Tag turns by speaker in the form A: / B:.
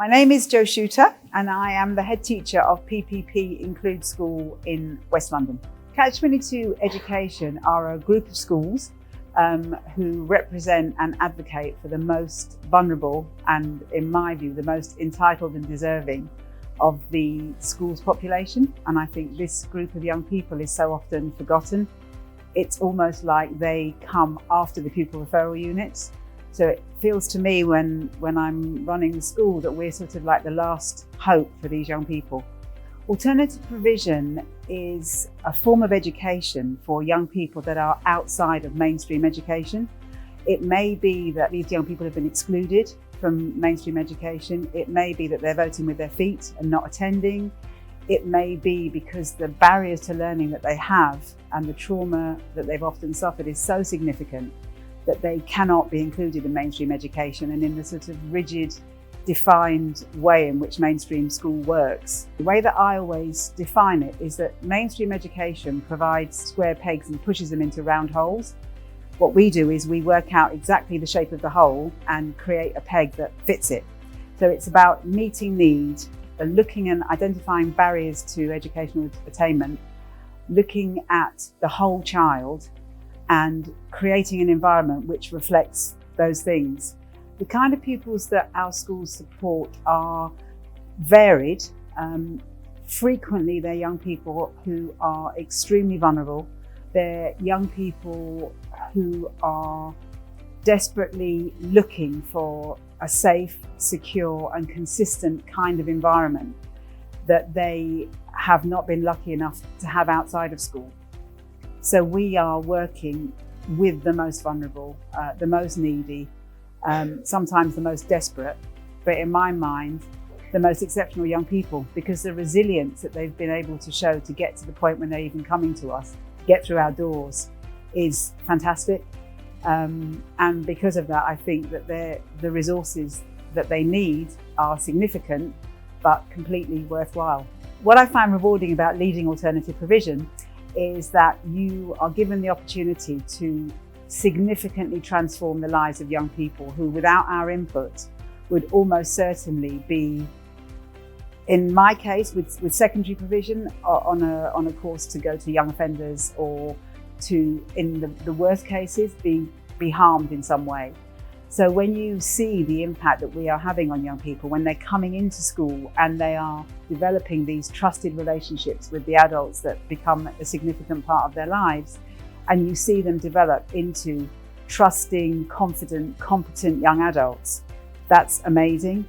A: My name is Jo Shooter and I am the head teacher of PPP Include School in West London. Catch22 Education are a group of schools who represent and advocate for the most vulnerable and, in my view, the most entitled and deserving of the school's population. And I think this group of young people is so often forgotten. It's almost like they come after the pupil referral units. So it feels to me when I'm running the school that we're sort of like the last hope for these young people. Alternative provision is a form of education for young people that are outside of mainstream education. It may be that these young people have been excluded from mainstream education. It may be that they're voting with their feet and not attending. It may be because the barriers to learning that they have and the trauma that they've often suffered is so significant that they cannot be included in mainstream education and in the sort of rigid, defined way in which mainstream school works. The way that I always define it is that mainstream education provides square pegs and pushes them into round holes. What we do is we work out exactly the shape of the hole and create a peg that fits it. So it's about meeting need, looking and identifying barriers to educational attainment, looking at the whole child and creating an environment which reflects those things. The kind of pupils that our schools support are varied. Frequently, they're young people who are extremely vulnerable. They're young people who are desperately looking for a safe, secure, and consistent kind of environment that they have not been lucky enough to have outside of school. So we are working with the most vulnerable, the most needy, sometimes the most desperate, but in my mind, the most exceptional young people, because the resilience that they've been able to show to get to the point when they're even coming to us, to get through our doors, is fantastic. And because of that, I think that the resources that they need are significant, but completely worthwhile. What I find rewarding about leading alternative provision is that you are given the opportunity to significantly transform the lives of young people who, without our input, would almost certainly be, in my case, with secondary provision, on a course to go to young offenders, or to, in the worst cases, be harmed in some way. So when you see the impact that we are having on young people, when they're coming into school and they are developing these trusted relationships with the adults that become a significant part of their lives, and you see them develop into trusting, confident, competent young adults, that's amazing.